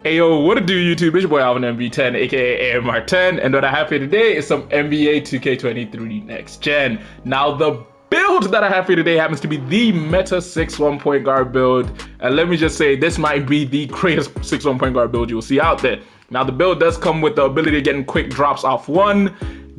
Hey yo, what it do YouTube? It's your boy Alvin MV10, aka AMR10, and what I have here today is some NBA 2K23 Next Gen. Now the build that I have here today happens to be the Meta 6'1" point guard build, and let me just say, this might be the greatest 6'1" point guard build you will see out there. Now the build does come with the ability of getting quick drops off one,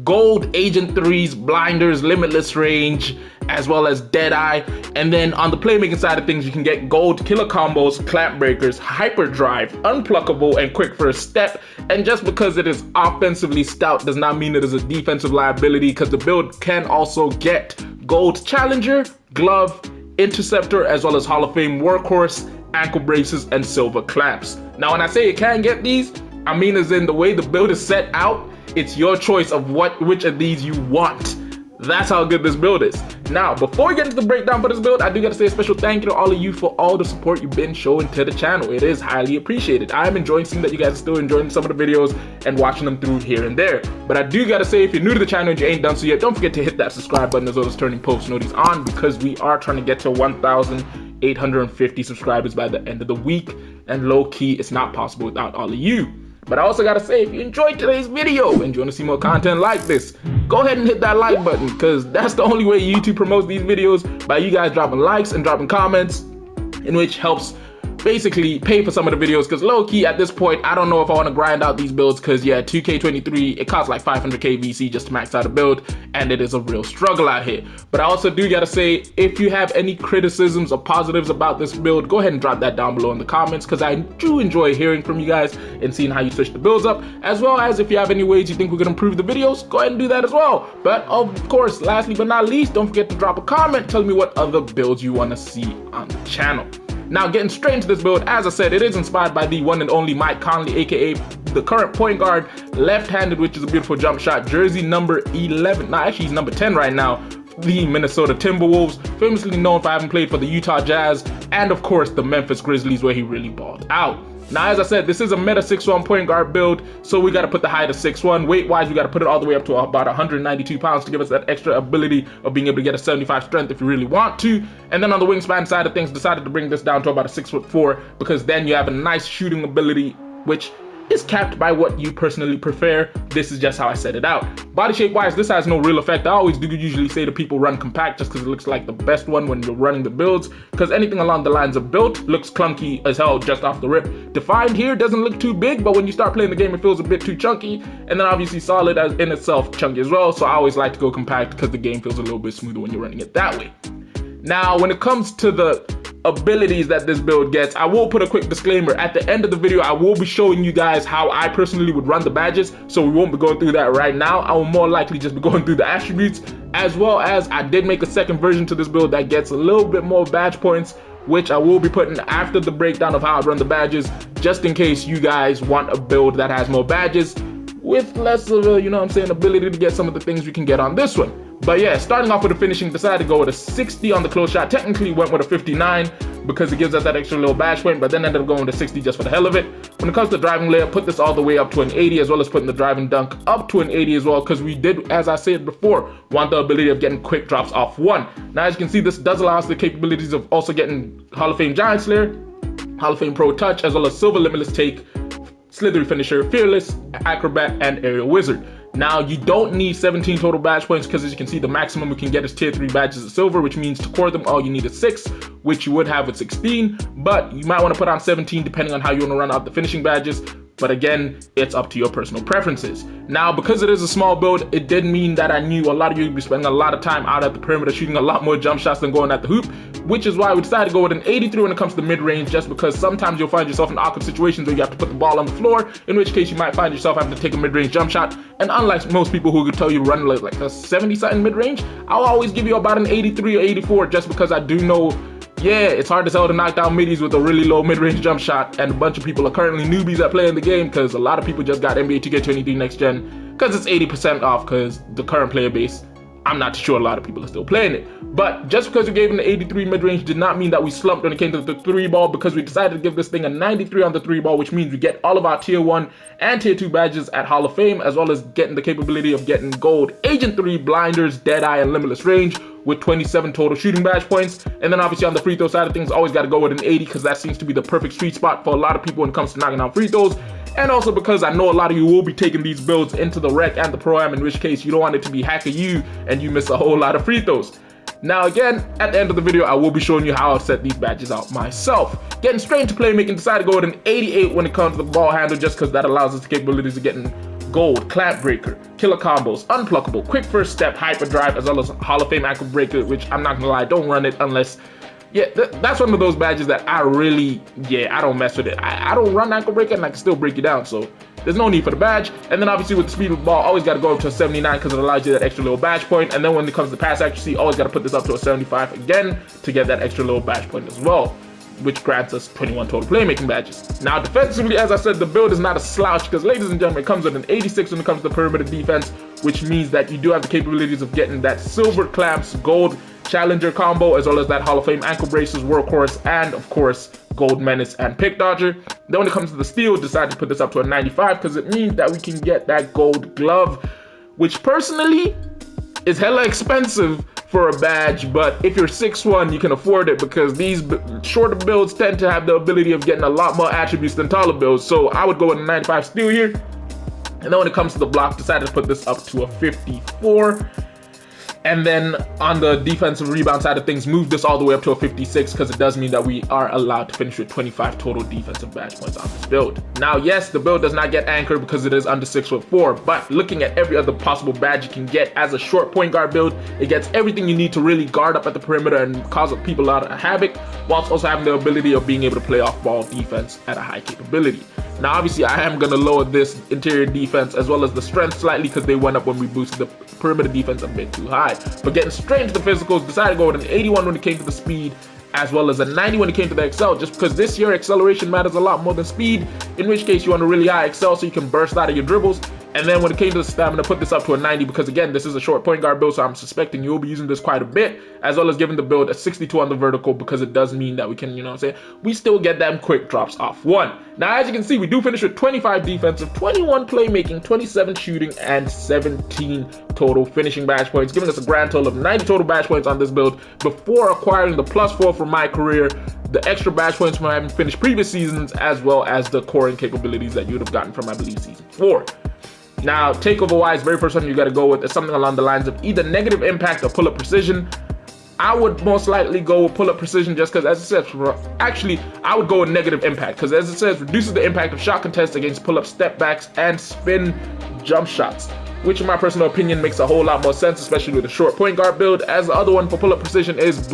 gold agent threes, blinders, limitless range, as well as Deadeye. And then on the playmaking side of things, you can get gold killer combos, clamp breakers, hyperdrive, unpluckable, and quick first step. And just because it is offensively stout does not mean it is a defensive liability, because the build can also get gold challenger, glove, interceptor, as well as Hall of Fame workhorse, ankle braces, and silver clamps. Now when I say it can get these, I mean as in the way the build is set out, it's your choice of which of these you want. That's how good this build is. Now, before we get into the breakdown for this build, I do gotta say a special thank you to all of you for all the support you've been showing to the channel. It is highly appreciated. I am enjoying seeing that you guys are still enjoying some of the videos and watching them through here and there. But I do gotta say, if you're new to the channel and you ain't done so yet, don't forget to hit that subscribe button as well as turning post notifications on, because we are trying to get to 1,850 subscribers by the end of the week. And low key, it's not possible without all of you. But I also gotta say, if you enjoyed today's video and you wanna see more content like this, go ahead and hit that like button, because that's the only way YouTube promotes these videos, by you guys dropping likes and dropping comments, in which helps basically pay for some of the videos, because low-key at this point, I don't know if I want to grind out these builds, because yeah, 2K23, it costs like 500k VC just to max out a build, and it is a real struggle out here. But I also do gotta say, if you have any criticisms or positives about this build, go ahead and drop that down below in the comments, because I do enjoy hearing from you guys and seeing how you switch the builds up, as well as if you have any ways you think we can improve the videos, go ahead and do that as well. But of course, lastly but not least, don't forget to drop a comment telling me what other builds you want to see on the channel. Now, getting straight into this build, as I said, it is inspired by the one and only Mike Conley, aka the current point guard, left-handed, which is a beautiful jump shot, jersey number 11. Nah, actually he's number 10 right now. The Minnesota Timberwolves, famously known for having played for the Utah Jazz, and of course the Memphis Grizzlies, where he really balled out. Now, as I said, this is a meta 6'1" point guard build, so we got to put the height of 6'1". Weight-wise, we got to put it all the way up to about 192 pounds to give us that extra ability of being able to get a 75 strength if you really want to. And then on the wingspan side of things, decided to bring this down to about a 6'4", because then you have a nice shooting ability, which is capped by what you personally prefer. This is just how I set it out. Body shape wise, this has no real effect. I always do usually say to people run compact, just because it looks like the best one when you're running the builds, because anything along the lines of built looks clunky as hell just off the rip. Defined here doesn't look too big, but when you start playing the game it feels a bit too chunky, and then obviously solid as in itself chunky as well, so I always like to go compact because the game feels a little bit smoother when you're running it that way. Now, when it comes to the abilities that this build gets, I will put a quick disclaimer. At the end of the video, I will be showing you guys how I personally would run the badges, so we won't be going through that right now. I will more likely just be going through the attributes, as well as I did make a second version to this build that gets a little bit more badge points, which I will be putting after the breakdown of how I run the badges, just in case you guys want a build that has more badges with less of a, you know what I'm saying, ability to get some of the things we can get on this one. But yeah, starting off with the finishing, decided to go with a 60 on the close shot. Technically went with a 59 because it gives us that extra little badge point, but then ended up going with a 60 just for the hell of it. When it comes to driving layup, put this all the way up to an 80, as well as putting the driving dunk up to an 80 as well, because we did, as I said before, want the ability of getting quick drops off one. Now, as you can see, this does allow us the capabilities of also getting Hall of Fame Giant Slayer, Hall of Fame Pro Touch, as well as Silver Limitless Take, Slithery Finisher, Fearless, Acrobat, and Aerial Wizard. Now, you don't need 17 total badge points, because as you can see, the maximum we can get is tier 3 badges of silver, which means to core them all you need is 6, which you would have with 16, but you might want to put on 17 depending on how you want to run out the finishing badges. But again, it's up to your personal preferences. Now, because it is a small build, it did mean that I knew a lot of you would be spending a lot of time out at the perimeter shooting a lot more jump shots than going at the hoop, which is why we decided to go with an 83 when it comes to mid-range, just because sometimes you'll find yourself in awkward situations where you have to put the ball on the floor, in which case you might find yourself having to take a mid-range jump shot. And unlike most people who could tell you to run like a 70-something mid-range, I'll always give you about an 83 or 84, just because I do know, yeah, it's hard as hell to knock down middies with a really low mid-range jump shot, and a bunch of people are currently newbies at playing the game, because a lot of people just got NBA 2K23 Next Gen, because it's 80% off, because the current player base I'm not sure a lot of people are still playing it. But just because we gave him the 83 mid-range did not mean that we slumped when it came to the 3-ball, because we decided to give this thing a 93 on the 3-ball, which means we get all of our tier 1 and tier 2 badges at Hall of Fame, as well as getting the capability of getting gold Agent 3, Blinders, Deadeye, and Limitless Range with 27 total shooting badge points. And then obviously on the free throw side of things, always got to go with an 80, because that seems to be the perfect sweet spot for a lot of people when it comes to knocking out free throws. And also because I know a lot of you will be taking these builds into the rec and the pro-am, in which case you don't want it to be hack of you and you miss a whole lot of free throws. Now again, at the end of the video, I will be showing you how I'll set these badges out myself. Getting straight into playmaking, decided to go with an 88 when it comes to the ball handle, just because that allows us the capabilities of getting gold, clamp breaker, killer combos, unpluckable, quick first step, hyperdrive, as well as Hall of Fame ankle breaker, which I'm not gonna lie, don't run it unless, yeah, that's one of those badges that I really, I don't mess with it. I don't run ankle breaker and I can still break you down, so there's no need for the badge. And then obviously with the speed of the ball, always got to go up to a 79 because it allows you that extra little badge point. And then when it comes to pass accuracy, always got to put this up to a 75 again to get that extra little badge point as well, which grants us 21 total playmaking badges. Now defensively, as I said, the build is not a slouch, because ladies and gentlemen, it comes with an 86 when it comes to perimeter defense, which means that you do have the capabilities of getting that silver clamps, gold challenger combo, as well as that Hall of Fame ankle braces, workhorse, and of course gold menace and pick dodger. Then when it comes to the steal, decided to put this up to a 95 because it means that we can get that gold glove, which personally is hella expensive for a badge, but if you're 6'1", you can afford it, because these shorter builds tend to have the ability of getting a lot more attributes than taller builds. So I would go with a 95 steal here. And then when it comes to the block, decided to put this up to a 54. And then on the defensive rebound side of things, move this all the way up to a 56, because it does mean that we are allowed to finish with 25 total defensive badge points on this build. Now, yes, the build does not get anchored because it is under 6'4", but looking at every other possible badge you can get as a short point guard build, it gets everything you need to really guard up at the perimeter and cause people a lot of havoc, whilst also having the ability of being able to play off ball defense at a high capability. Now, obviously, I am going to lower this interior defense as well as the strength slightly, because they went up when we boosted the perimeter defense a bit too high. But getting straight into the physicals, decided to go with an 81 when it came to the speed, as well as a 90 when it came to the excel, just because this year acceleration matters a lot more than speed, in which case you want a really high excel so you can burst out of your dribbles. And then when it came to the stamina, put this up to a 90, because again, this is a short point guard build, so I'm suspecting you'll be using this quite a bit, as well as giving the build a 62 on the vertical, because it does mean that we can, you know what I'm saying, we still get them quick drops off one. Now, as you can see, we do finish with 25 defensive, 21 playmaking, 27 shooting, and 17 total finishing badge points, giving us a grand total of 90 total badge points on this build before acquiring the +4 from my career, the extra badge points from having finished previous seasons, as well as the coring capabilities that you would have gotten from, I believe, season 4. Now, takeover wise, very first one you got to go with is something along the lines of either negative impact or pull-up precision. I would most likely go with pull-up precision, just because, as it says, actually, I would go with negative impact, because as it says, reduces the impact of shot contests against pull-up step backs and spin jump shots, which in my personal opinion makes a whole lot more sense, especially with a short point guard build, as the other one for pull-up precision is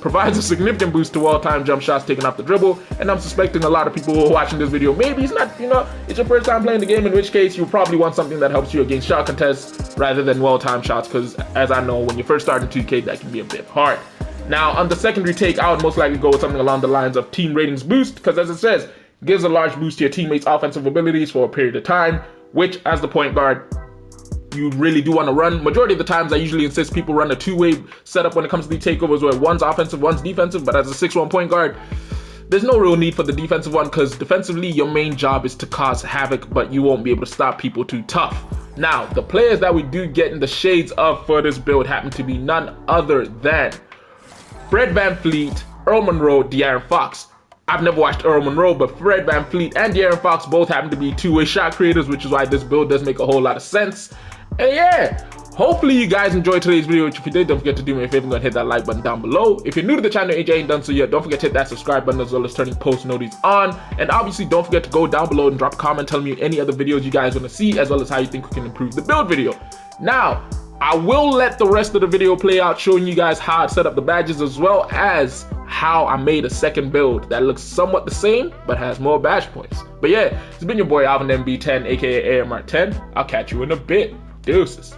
provides a significant boost to all-time jump shots taken off the dribble. And I'm suspecting a lot of people who are watching this video, maybe it's not, you know, it's your first time playing the game, in which case you probably want something that helps you against shot contests rather than well-timed shots, because as I know, when you first start in 2K, that can be a bit hard. Now, on the secondary take, I would most likely go with something along the lines of team ratings boost, because as it says, gives a large boost to your teammates' offensive abilities for a period of time, which as the point guard, you really do want to run. Majority of the times I usually insist people run a two-way setup when it comes to the takeovers, where one's offensive, one's defensive, but as a 6'1" point guard, there's no real need for the defensive one, because defensively your main job is to cause havoc, but you won't be able to stop people too tough. Now, the players that we do get in the shades of for this build happen to be none other than Fred VanVleet, Earl Monroe, De'Aaron Fox. I've never watched Earl Monroe, but Fred VanVleet and De'Aaron Fox both happen to be two-way shot creators, which is why this build does make a whole lot of sense. And yeah, hopefully you guys enjoyed today's video, which if you did, don't forget to do me a favor and go and hit that like button down below. If you're new to the channel and you ain't done so yet, don't forget to hit that subscribe button, as well as turning post notifications on. And obviously don't forget to go down below and drop a comment telling me any other videos you guys want to see, as well as how you think we can improve the build video. Now, I will let the rest of the video play out, showing you guys how I set up the badges, as well as how I made a second build that looks somewhat the same but has more badge points. But yeah, it's been your boy Alvin MB10, aka AMR10. I'll catch you in a bit. Deuces.